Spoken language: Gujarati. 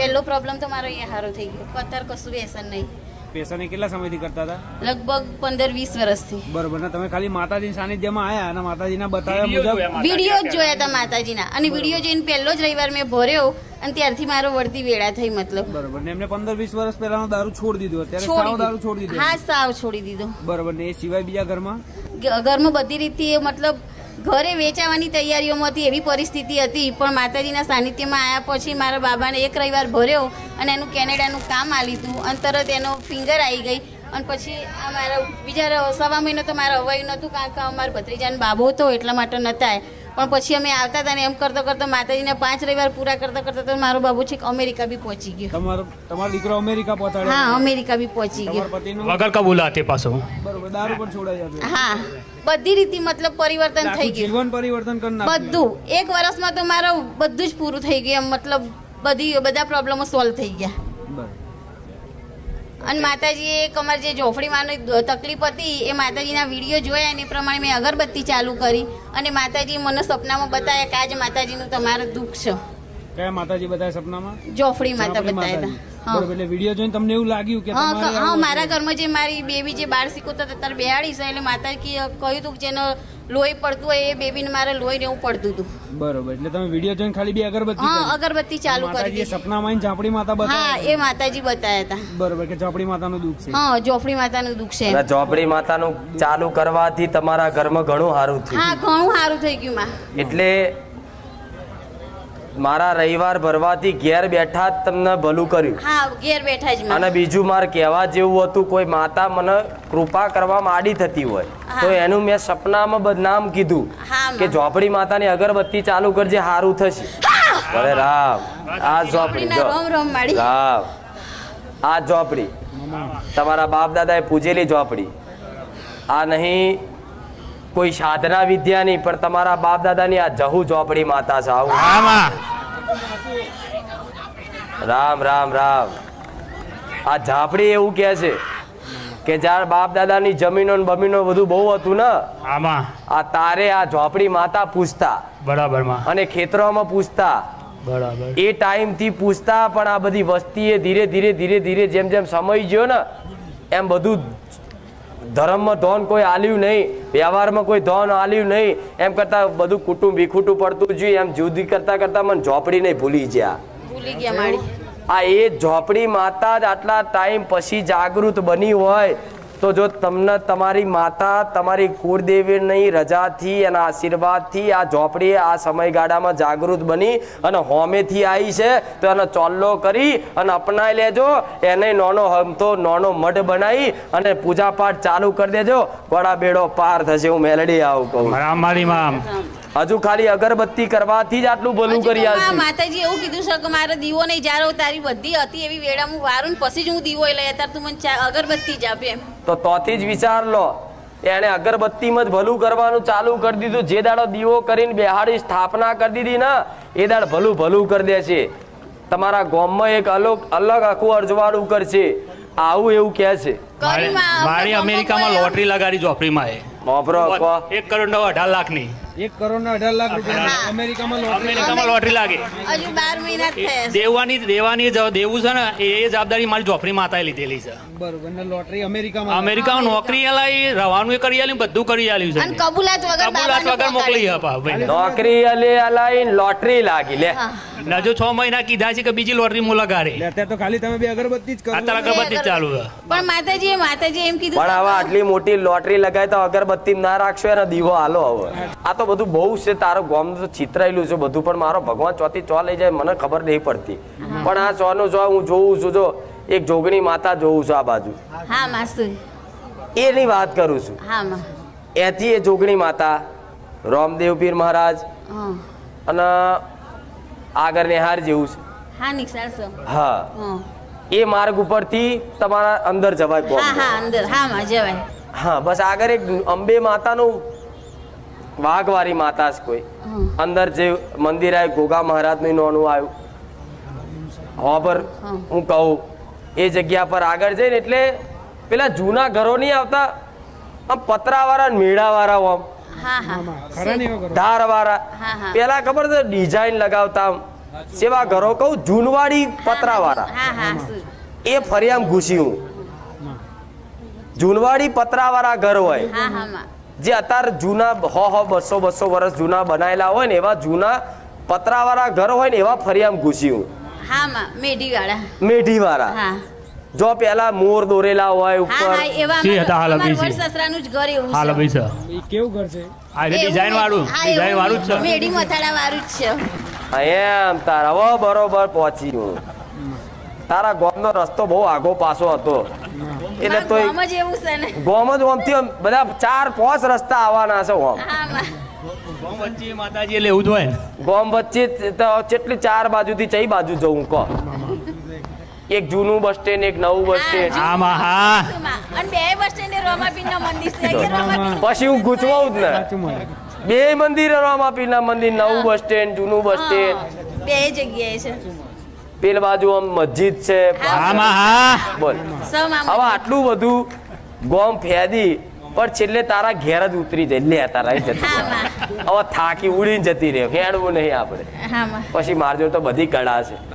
પહેલો પ્રોબ્લેમ તો મારો અહીંયા સારો થઈ ગયો. અત્યારે કશું વ્યસન નહીં. પેશન્ટ કેટલા સમયથી કરતા હતા? લગભગ 15-20 વર્ષથી. બરોબર. ને તમે ખાલી માતાજી સાનિધ્યમાં આયા અને માતાજીના બતાવ્યા મુજબ વિડીયો જ જોયા હતા માતાજીના, અને વિડીયો જોઈને પહેલો જ રવિવાર મેં ભર્યો અને ત્યારથી મારો વળતી વેળા થઈ. મતલબ બરોબર. ને એમને 15-20 વર્ષ પહેલાનો દારૂ છોડી દીધો, અત્યારે સાવ દારૂ છોડી દીધો? હા, સાવ છોડી દીધો. બરોબર. ને એ સિવાય બીજા ઘરમાં બધી રીતે મતલબ ઘરે વેચાવાની તૈયારીઓમાં હતી, એવી પરિસ્થિતિ હતી. પણ માતાજીના સાનિધ્યમાં આવ્યા પછી મારા બાબાને એક રવિવાર ભર્યો અને એનું કેનેડાનું કામ આલી હતું અને તરત એનો ફિંગર આવી ગઈ. અને પછી આ મારા બીજા 1.25 મહિનો તો મારા અવાયું નહોતું, કારણ કે અમારા ભત્રીજાનો બાબો હતો એટલા માટે નહોતા. પણ પછી અમે આવતા હતા ને એમ કરતા કરતા માતાજીના 5 રવિવાર પૂરા કરતા કરતા તો મારો બાબુ છેક અમેરિકા બી પહોંચી ગયો. તમારો દીકરો અમેરિકા પહોંચાડ્યો? હા, અમેરિકા બી પહોંચી ગયો. વગર કબૂલાતે પાછો. બરોબર. દારૂ પણ છોડાઈ જતો? હા, બધી રીતે મતલબ પરિવર્તન થઈ ગયું. જીવન પરિવર્તન કરી નાખ્યું બધું. 1 વર્ષમાં તો મારો બધું જ પૂરું થઈ ગયું. મતલબ બધા પ્રોબ્લેમો સોલ્વ થઈ ગયા. બરોબર. અને માતાજીએ એક અમારી જે ઝોપડીમાંની તકલીફ હતી એ માતાજીના વિડીયો જોયા અને એ પ્રમાણે મેં અગરબત્તી ચાલુ કરી અને માતાજી મને સપનામાં બતાવ્યા કે આજ માતાજીનું તમારું દુઃખ છે. કયા માતાજી બતાવ્યા સપનામાં? ઝોપડી માતા બતાવ્યા હતા. બરોબર. એટલે વિડીયો જોઈને તમને એવું લાગ્યું કે હા, મારા ઘરમાં જે મારી બેબી જે બાળ શીખવતા હતા ત્યારે બેહાડી છે, એટલે માતાજી કહ્યું હતું કે જેનો લોહી પડતું હોય એ બેબીને મારે લોહી ને એવું પડતું હતું. બરોબર. એટલે તમે વિડીયો જોઈને ખાલી 2 અગરબત્તી? હા, અગરબત્તી ચાલુ કરી દીધી. સપનામાં ઝાપડી માતા બતાવ્યા? હા, એ માતાજી બતાવ્યા હતા. બરોબર. કે ઝાપડી માતાનું દુઃખ છે? હા, ઝોપડી માતાનું દુઃખ છે. ઝોપડી માતાનું ચાલુ કરવાથી તમારા ઘરમાં ઘણું સારું થયું? હા, ઘણું સારું થઈ ગયું માં. એટલે મારા રવિવાર ભરવાથી ઘેર બેઠા જ તમને ભલું કર્યું? હા, ઘેર બેઠા જ. અને બીજું મારે કહેવા જેવું હતું, કોઈ માતા મને કૃપા કરવામાં આડી થતી હોય તો એનું મેં સપનામાં બદનામ કીધું કે ઝોપડી માતાની અગરબત્તી ચાલુ કરજે, સારું થશે. અરે રામ, આ ઝોપડી રામ, આ ઝોપડી તમારા બાપ દાદાએ પૂજેલી ઝોપડી. આ નહીં કોઈ સાધના વિદ્યા નહીં, પણ તમારા બાપ દાદાની આ જહુ ઝોપડી માતા છે. આવું રામ રામ રામ. આ ઝાપડી એવું કે છે કે જ્યારે બાપ દાદાની જમીનો ને બમીનો બધું બહુ હતું ને, આમાં આ તારે આ ઝોપડી માતા પૂછતા. બરાબર. અને ખેતરોમાં પૂછતા. બરાબર. એ ટાઈમ થી પૂછતા. પણ આ બધી વસ્તીએ ધીરે ધીરે ધીરે ધીરે જેમ જેમ સમય ગયો ને એમ બધું ધર્મમાં ધોન કોઈ આલ્યું નહીં, વ્યવહારમાં કોઈ ધોન આલ્યું નહીં. એમ કરતા બધું કુટુંબ વિખુટું પડતું જોઈએ. એમ જુદી કરતા કરતા મને ઝોપડી નહીં ભૂલી ગયા. આ એ ઝોપડી માતા જ આટલા ટાઈમ પછી જાગૃત બની હોય તો જો તમને તમારી માતા તમારી કુળદેવીની રજાથી અને આશીર્વાદથી આ ઝોપડી આ સમયગાળામાં જાગૃત બની અને હોમેથી આવી છે તો એનો ચોલ્લો કરી અને અપનાવી લેજો. એને નાનો મઢ બનાવી અને પૂજા પાઠ ચાલુ કરી દેજો. બડા બેડો પાર થશે. હું મેલડી આવું કહું. હજુ ખાલી અગરબત્તી કરવાથી જ આટલું ભલું કરી આવ્યું. માતાજી એવું કીધું છે કે મારો દીવો નહીં જારો, તારી બધી હતી એવી વેળા હું વારું પછી જ હું દીવો લઈ, અત્યારે તું મને અગરબત્તી જ આપે. તો તોથી જ વિચાર લો. એને અગરબત્તીમાં જ ભલું કરવાનું ચાલુ કરી દીધું. જે દાડો દીવો કરીને બેહાડી સ્થાપના કરી દીધી ને એ દાડ ભલું ભલું કરી દે છે. તમારા ગામમાં એક અલગ આખું અરજવાડું કરશે. આવું એવું કે છે. મારી અમેરિકામાં લોટરી લગાડી ઝોપડીમાં. 1 કરોડ 18 લાખની. 1 કરોડ 18 લાખ રૂપિયા અમેરિકામાં લોટરી લાગે. હજુ 12 મહિના થયા. દેવું છે ને એ જવાબદારી મારી ઝોપડી માતાએ લીધેલી છે. બરોબર. ને લોટરી અમેરિકામાં નોકરી આલી, રવાનું કરી આલ્યું, બધું કરી આલ્યું છે. અને કબૂલાત વગર મોકલી આપા. નોકરી આલી, લોટરી લાગી લે. હજુ 6 મહિના કીધા છે કે બીજી લોટરી મુ લગાડે. અત્યારે તો ખાલી તમે 2 અગરબત્તી જ કરો. અત્યારે અગરબત્તી ચાલુ છે. પણ માતાજી એમ કીધું. પણ હવે આટલી મોટી લોટરી લગાય તો અગરબત્તી ના રાખશો એને દીવો હાલો. હવે આ તો બધું બહુ છે. તારો ગામ તો ચિતરાયેલું છે બધું, પણ મારો ભગવાન ચોથી ચો લઈ જાય મને ખબર નહીં પડતી. પણ આ ચોનું ચો હું જોઉં છું. જો એક જોગણી માતા જોઉં છું આ બાજુ. હા માસુ, એની વાત કરું છું. હા માં. એથી એ જોગણી માતા રામદેવ પીર મહારાજ અને આગળ નેહાર જેવું છે. હા નિક્ષાર છે. હા, એ માર્ગ ઉપરથી તમારા અંદર જવાય. હા હા અંદર. હા માં જવાય. હા બસ આગળ એક અંબે માતાનું વાઘવારી માતા છે કોઈ અંદર જે મંદિર આવ્યું ગોગા મહારાજનું નોનું આવ્યું હોબર હું કહું એ જગ્યા પર આગળ જઈને એટલે પેલા જૂના ઘરો નહીં આવતા આમ પતરાવાળા મેળાવાળા આમ ધારવાળા પેલા ખબર છે ડિઝાઇન લગાવતા સેવા ઘરો કહું જૂનવાડી પતરાવાળા હા હા શું એ ફરિયામ ઘૂસ્યું જૂનવાડી પતરાવાળા ઘર હોય હા હા માં જે અત્યારે જૂના 100-200 વર્ષ જૂના બનાયેલા હોય ને એવા જૂના પતરાવાળા ઘર હોય ને એવા ફરિયામ ઘૂસ્યું હા માં મેઢીવાળા મેઢીવાળા હા જો પેલા મોર દોરેલા હોય હા ઉપર હા એવા શી હતા હાલ અમારા અભી છે? વડ સસરાનું જ ઘર એવું હાલ છે ભાઈ છે એ કેવું ઘર છે આ ડિઝાઇન વાળું હા, ડિઝાઇન એવું વાળું જ છે મેઢી મથાળા વાળું જ છે એમ તાર હવે બરોબર પહોંચી હું તારા ગામનો રસ્તો બહુ આગો પાછો હતો એટલે તો મારું ગામ જ એવું છે ને ગામ જ ઓમથી આમ બધા 4-5 રસ્તા આવવાના છે ઓમ હા માં ગામ વચ્ચે માતાજી એટલે એવું જ હોય ને ગામ વચ્ચે તો કેટલી 4 બાજુથી કઈ બાજુ જવું કહો એક જૂનું બસ સ્ટેન્ડ એક નવું બસ સ્ટેન્ડ આમાં હા અને બે બસ સ્ટેન્ડે રોમાપીરનું મંદિર છે અહીંયા રોમાપીર પછી હું ગૂંચવાઉં જ ને સાચું મળે બે મંદિર રામાપીરના મંદિર નવું બસ સ્ટેન્ડ જૂનું બસ સ્ટેન્ડ બે જગ્યાએ છે પેલ બાજુ આમ મસ્જિદ છે આમાં હા બોલ સમ આમ હવે આટલું બધું ગોમ ફેદી પણ છેલ્લે તારા ઘેર જ ઉતરી જાય લે તારા જતી હા માં હવે થાકી ઉડીને જતી રહે હેડવું નહીં આપણે હા માં પછી મારજો તો બધી કળા છે